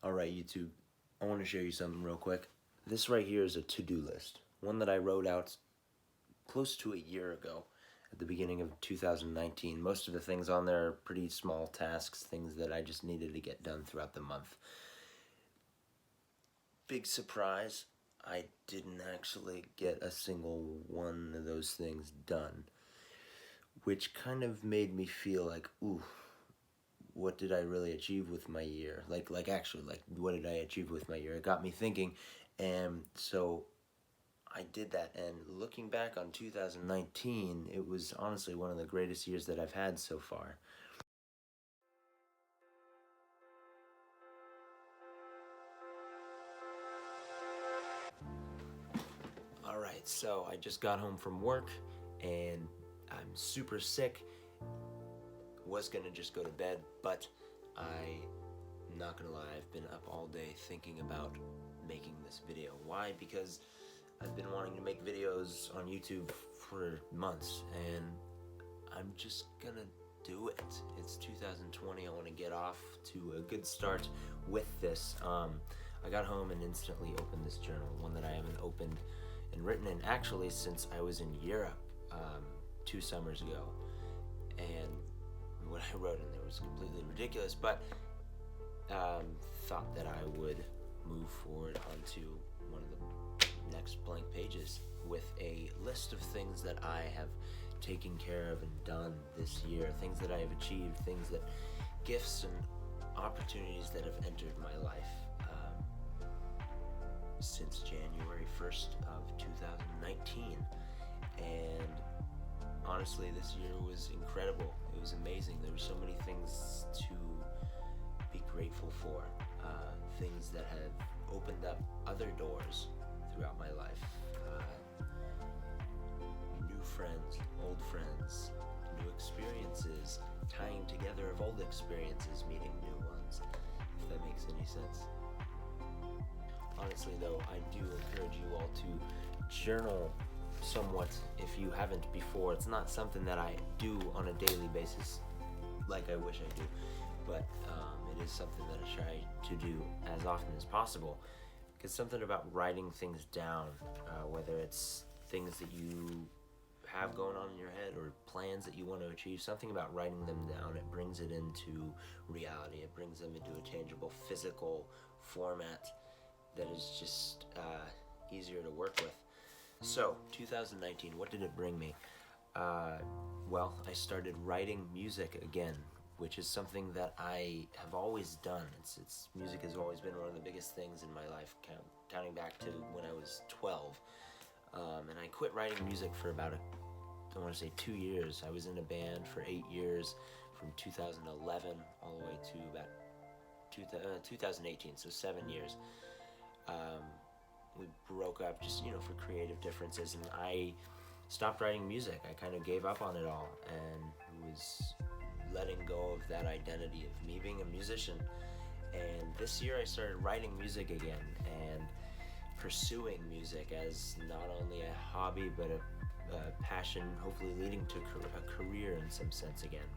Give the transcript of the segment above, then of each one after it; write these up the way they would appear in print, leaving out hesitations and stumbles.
Alright, YouTube, I want to show you something real quick. This right here is a to-do list. One that I wrote out close to a year ago at the beginning of 2019. Most of the things on there are pretty small tasks, things that I just needed to get done throughout the month. Big surprise, I didn't actually get a single one of those things done, which kind of made me feel like, ooh, what did I really achieve with my year? Like what did I achieve with my year? It got me thinking, and so I did that. And looking back on 2019, it was honestly one of the greatest years that I've had so far. Alright, so I just got home from work, and I'm super sick. Was gonna just go to bed, but I'm not gonna lie, I've been up all day thinking about making this video. Why? Because I've been wanting to make videos on YouTube for months, and I'm just gonna do it. It's 2020, I want to get off to a good start with this. I got home and instantly opened this journal, one that I haven't opened and written in actually since I was in Europe 2 summers ago. And what I wrote in there was completely ridiculous, but thought that I would move forward onto one of the next blank pages with a list of things that I have taken care of and done this year, things that I have achieved, gifts and opportunities that have entered my life since January 1st of 2019. And honestly, this year was incredible. It was amazing. There were so many things to be grateful for, things that have opened up other doors throughout my life. New friends, old friends, new experiences, tying together of old experiences, meeting new ones, if that makes any sense. Honestly though, I do encourage you all to journal somewhat if you haven't before. It's not something that I do on a daily basis like I wish I do, but it is something that I try to do as often as possible, because something about writing things down, whether it's things that you have going on in your head or plans that you want to achieve, something about writing them down, it brings it into reality. It brings them into a tangible physical format that is just easier to work with. So 2019, what did it bring me? Well, I started writing music again, which is something that I have always done. Music has always been one of the biggest things in my life, counting back to when I was 12. And I quit writing music for about, I want to say 2 years. I was in a band for 8 years, from 2011 all the way to about 2018, so 7 years. We broke up just, for creative differences, and I stopped writing music. I kind of gave up on it all and was letting go of that identity of me being a musician. And this year I started writing music again and pursuing music as not only a hobby but a passion, hopefully leading to a career in some sense again.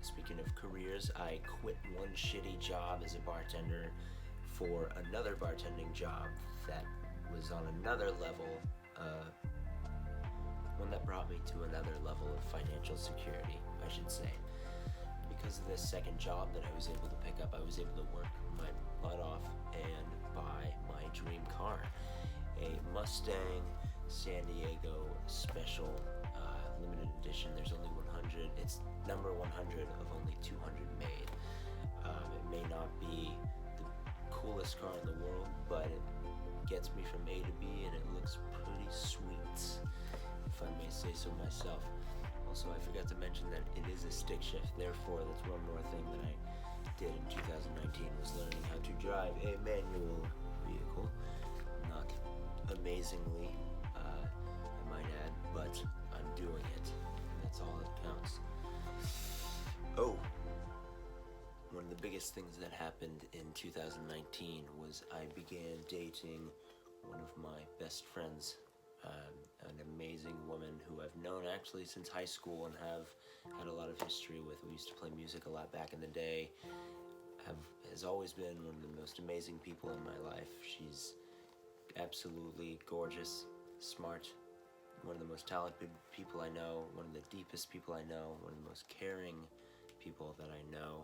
Speaking of careers, I quit one shitty job as a bartender for another bartending job that was on another level, one that brought me to another level of financial security, I should say. Because of this second job that I was able to pick up, I was able to work my butt off and buy my dream car, a Mustang San Diego Special limited edition. There's only 100. It's number 100 of only 200 made. It may not be the coolest car in the world, but it gets me from A to B, and it looks pretty sweet, if I may say so myself. Also, I forgot to mention that it is a stick shift, therefore that's one more thing that I did in 2019 was learning how to drive a manual vehicle. Not amazingly, I might add, but I'm doing it. That's all that counts. Oh, one of the biggest things that happened in 2019 was I began dating one of my best friends, an amazing woman who I've known actually since high school and have had a lot of history with. We used to play music a lot back in the day. Has has always been one of the most amazing people in my life. She's absolutely gorgeous, smart, one of the most talented people I know, one of the deepest people I know, one of the most caring people that I know,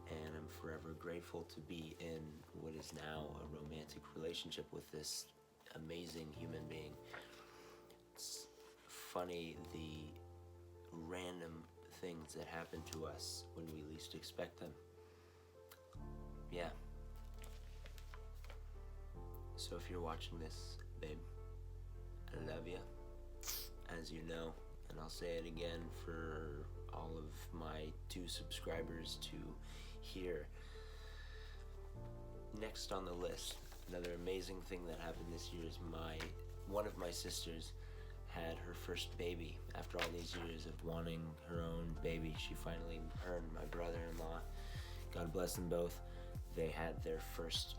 and I'm forever grateful to be in what is now a romantic relationship with this amazing human being. It's funny the random things that happen to us when we least expect them. Yeah. So if you're watching this, babe, I love you, as you know, and I'll say it again for all of my 2 subscribers to hear. Next on the list, another amazing thing that happened this year is one of my sisters had her first baby. After all these years of wanting her own baby, her and my brother-in-law, God bless them both, they had their first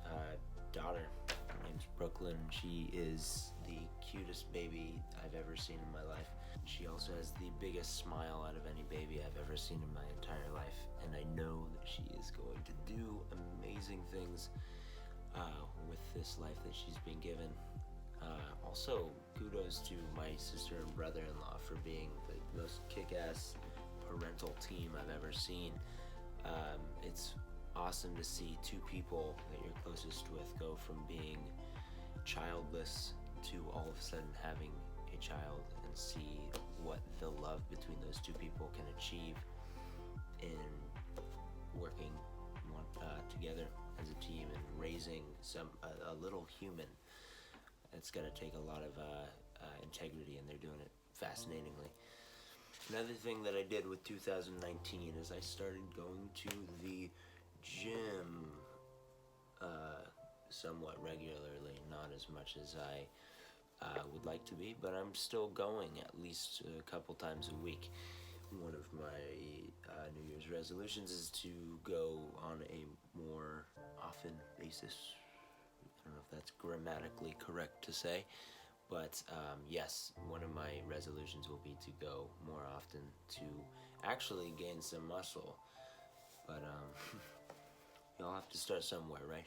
daughter. Her name's Brooklyn. She is the cutest baby I've ever seen in my life. She also has the biggest smile out of any baby I've ever seen in my entire life, and I know that she is going to do amazing things with this life that she's been given. Also, kudos to my sister and brother-in-law for being the most kick-ass parental team I've ever seen. It's awesome to see 2 people that you're closest with go from being childless to all of a sudden having a child, and see what the love between those 2 people can achieve in working together as a team and raising a little human. It's going to take a lot of integrity, and they're doing it fascinatingly. Another thing that I did with 2019 is I started going to the gym somewhat regularly, not as much as I would like to be, but I'm still going at least a couple times a week. One of my New Year's resolutions is to go on a more often basis. I don't know if that's grammatically correct to say, but yes, one of my resolutions will be to go more often to actually gain some muscle. But you'll have to start somewhere, right?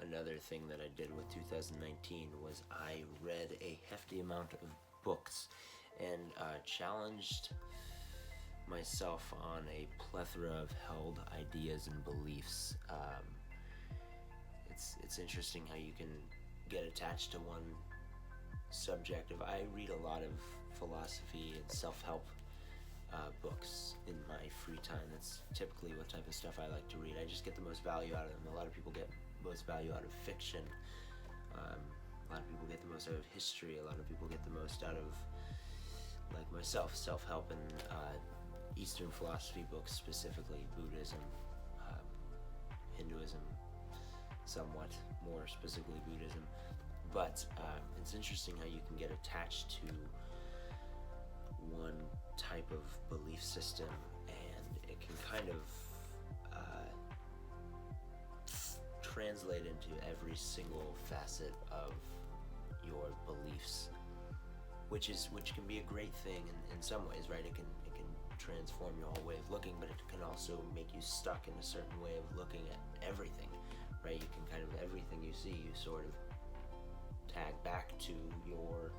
Another thing that I did with 2019 was I read a hefty amount of books and challenged myself on a plethora of held ideas and beliefs. It's interesting how you can get attached to one subject. I read a lot of philosophy and self-help books in my free time. That's typically what type of stuff I like to read. I just get the most value out of them. A lot of people get most value out of fiction. A lot of people get the most out of history. A lot of people get the most out of, like myself, self-help and Eastern philosophy books, specifically Buddhism, Hinduism, somewhat more specifically Buddhism. But it's interesting how you can get attached to one type of belief system, and it can kind of translate into every single facet of your beliefs, which can be a great thing in some ways, right? It can transform your whole way of looking, but it can also make you stuck in a certain way of looking at everything, right? You can kind of, everything you see, you sort of tag back to your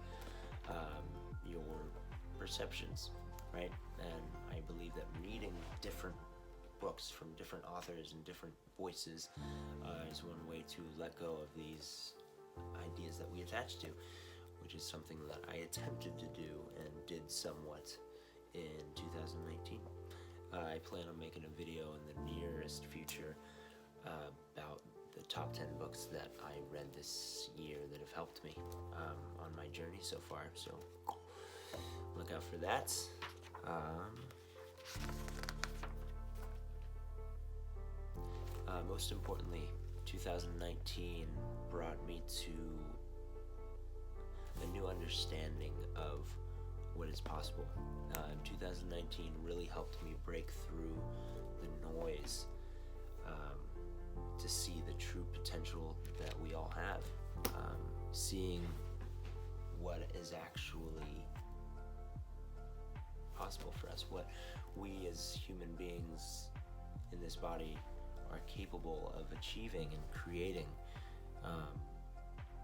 perceptions, right? And I believe that reading different books from different authors and different voices is one way to let go of these ideas that we attach to, which is something that I attempted to do and did somewhat in 2019. I plan on making a video in the nearest future about the top 10 books that I read this year that have helped me on my journey so far, so look out for that. Most importantly, 2019 brought me to a new understanding of what is possible. 2019 really helped me break through the noise to see the true potential that we all have. Seeing what is actually possible for us, what we as human beings in this body are capable of achieving and creating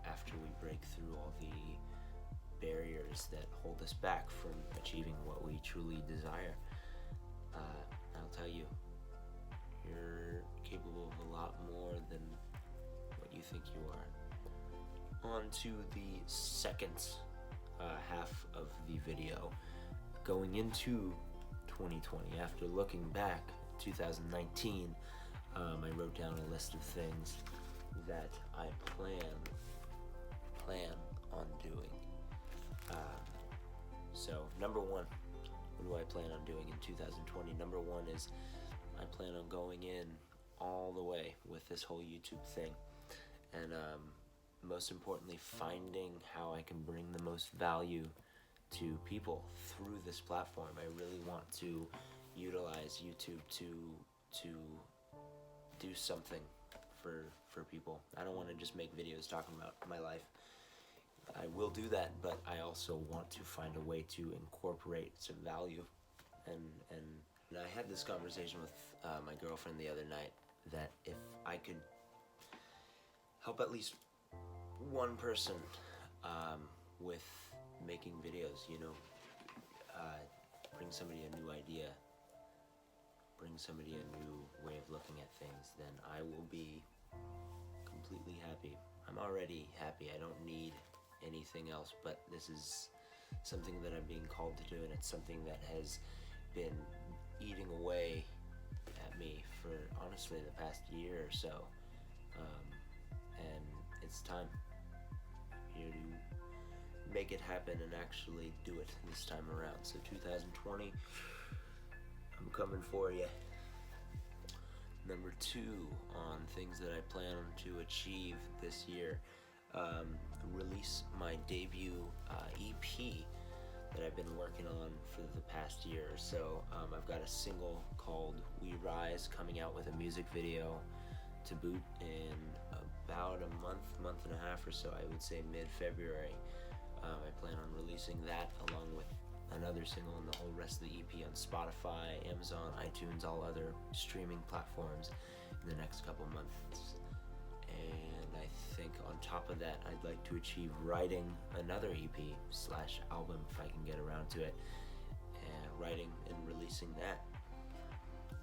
after we break through all the barriers that hold us back from achieving what we truly desire. I'll tell you, you're capable of a lot more than what you think you are. On to the second half of the video. Going into 2020, after looking back 2019, I wrote down a list of things that I plan on doing. So number one, what do I plan on doing in 2020? Number one is I plan on going in all the way with this whole YouTube thing, and most importantly, finding how I can bring the most value to people through this platform. I really want to utilize YouTube to do something for people. I don't want to just make videos talking about my life. I will do that, but I also want to find a way to incorporate some value. And I had this conversation with my girlfriend the other night, that if I could help at least one person with making videos, bring somebody a new idea, bring somebody a new way of looking at things, then I will be completely happy. I'm already happy. I don't need anything else, but this is something that I'm being called to do, and it's something that has been eating away at me for honestly the past year or so, and it's time here to make it happen and actually do it this time around. So 2020, I'm coming for you. Number two, on things that I plan to achieve this year, release my debut EP that I've been working on for the past year or so. I've got a single called We Rise coming out with a music video to boot in about a month and a half or so, I would say mid-February. I plan on releasing that along with another single and the whole rest of the EP on Spotify, Amazon, iTunes, all other streaming platforms in the next couple months. And I think on top of that, I'd like to achieve writing another EP/album if I can get around to it, and writing and releasing that.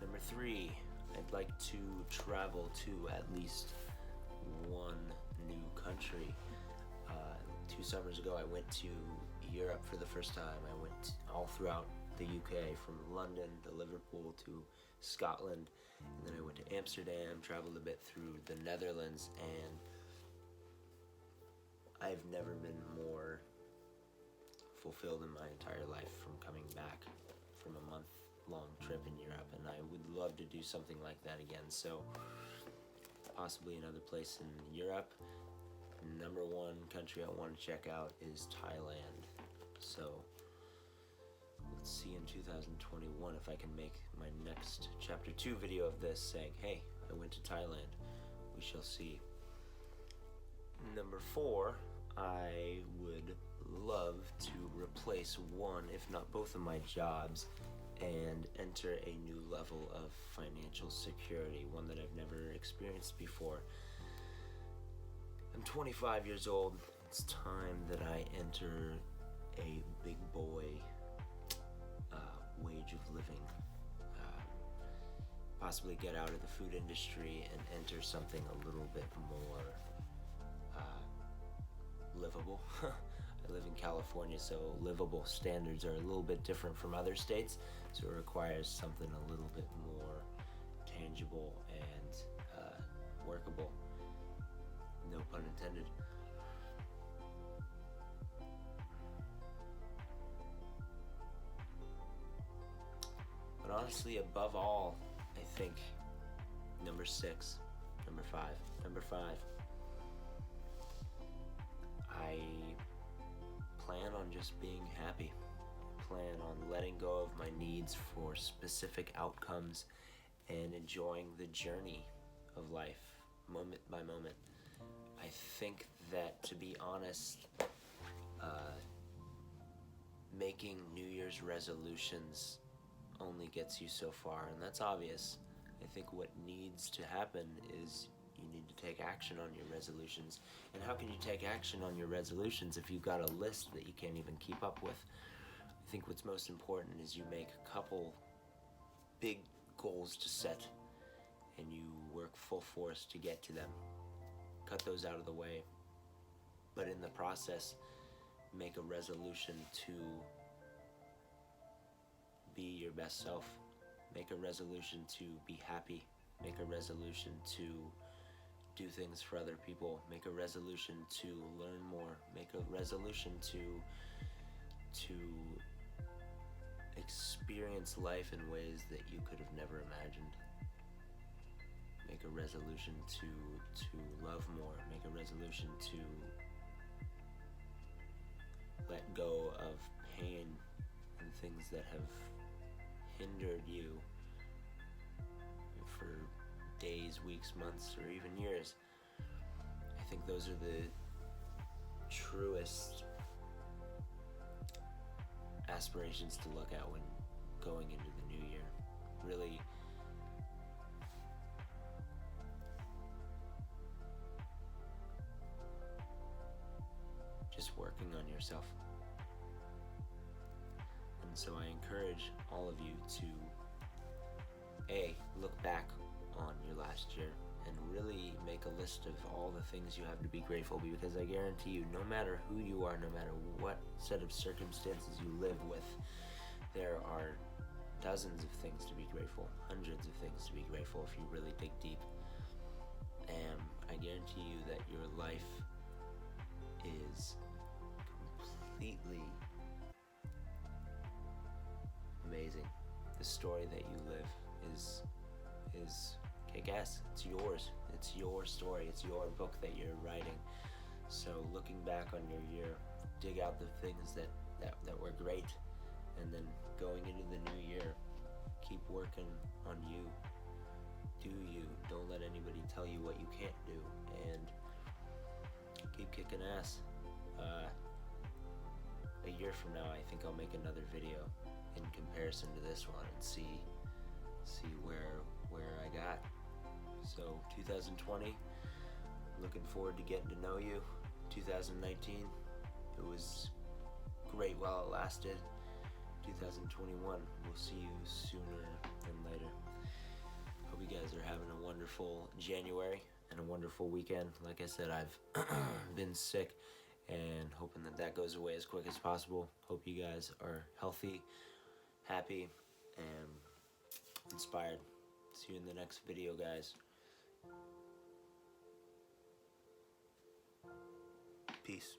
Number three, I'd like to travel to at least one new country. 2 summers ago, I went to Europe for the first time. I went all throughout the UK, from London to Liverpool to Scotland, and then I went to Amsterdam, traveled a bit through the Netherlands, and I've never been more fulfilled in my entire life from coming back from a month-long trip in Europe, and I would love to do something like that again. So possibly another place in Europe. Number one country I want to check out is Thailand. So let's see in 2021 if I can make my next chapter 2 video of this saying, hey, I went to Thailand. We shall see. Number 4, I would love to replace one, if not both of my jobs, and enter a new level of financial security, one that I've never experienced before. I'm 25 years old. It's time that I enter a big boy wage of living. Possibly get out of the food industry and enter something a little bit more livable. I live in California, so livable standards are a little bit different from other states, so it requires something a little bit more tangible and workable. No pun intended. But honestly, above all, I think number 5, I plan on just being happy. Plan on letting go of my needs for specific outcomes and enjoying the journey of life, moment by moment. I think that, to be honest, making New Year's resolutions only gets you so far, and that's obvious. I think what needs to happen is you need to take action on your resolutions. And how can you take action on your resolutions if you've got a list that you can't even keep up with? I think what's most important is you make a couple big goals to set and you work full force to get to them. Cut those out of the way. But in the process, make a resolution to be your best self. Make a resolution to be happy. Make a resolution to do things for other people. Make a resolution to learn more. Make a resolution to experience life in ways that you could have never imagined. Make a resolution to love more. Make a resolution to let go of pain and things that have hindered you for days, weeks, months, or even years. I think those are the truest aspirations to look at when going into the new year. Really just working on yourself. And so I encourage all of you to look back on your last year and really make a list of all the things you have to be grateful for, because I guarantee you, no matter who you are, no matter what set of circumstances you live with, there are dozens of things to be grateful, hundreds of things to be grateful if you really dig deep. And I guarantee you that your life is completely amazing. The story that you live is kick-ass. It's yours. It's your story. It's your book that you're writing. So looking back on your year, dig out the things that were great, and then going into the new year, keep working on you. Do you. Don't let anybody tell you what you can't do, and keep kicking ass. A year from now, I think I'll make another video in comparison to this one and see where I got. So 2020, looking forward to getting to know you. 2019, it was great while it lasted. 2021, we'll see you sooner than later. Hope you guys are having a wonderful January and a wonderful weekend. Like I said, I've been sick and hoping that goes away as quick as possible. Hope you guys are healthy, happy, and inspired. See you in the next video, guys. Peace.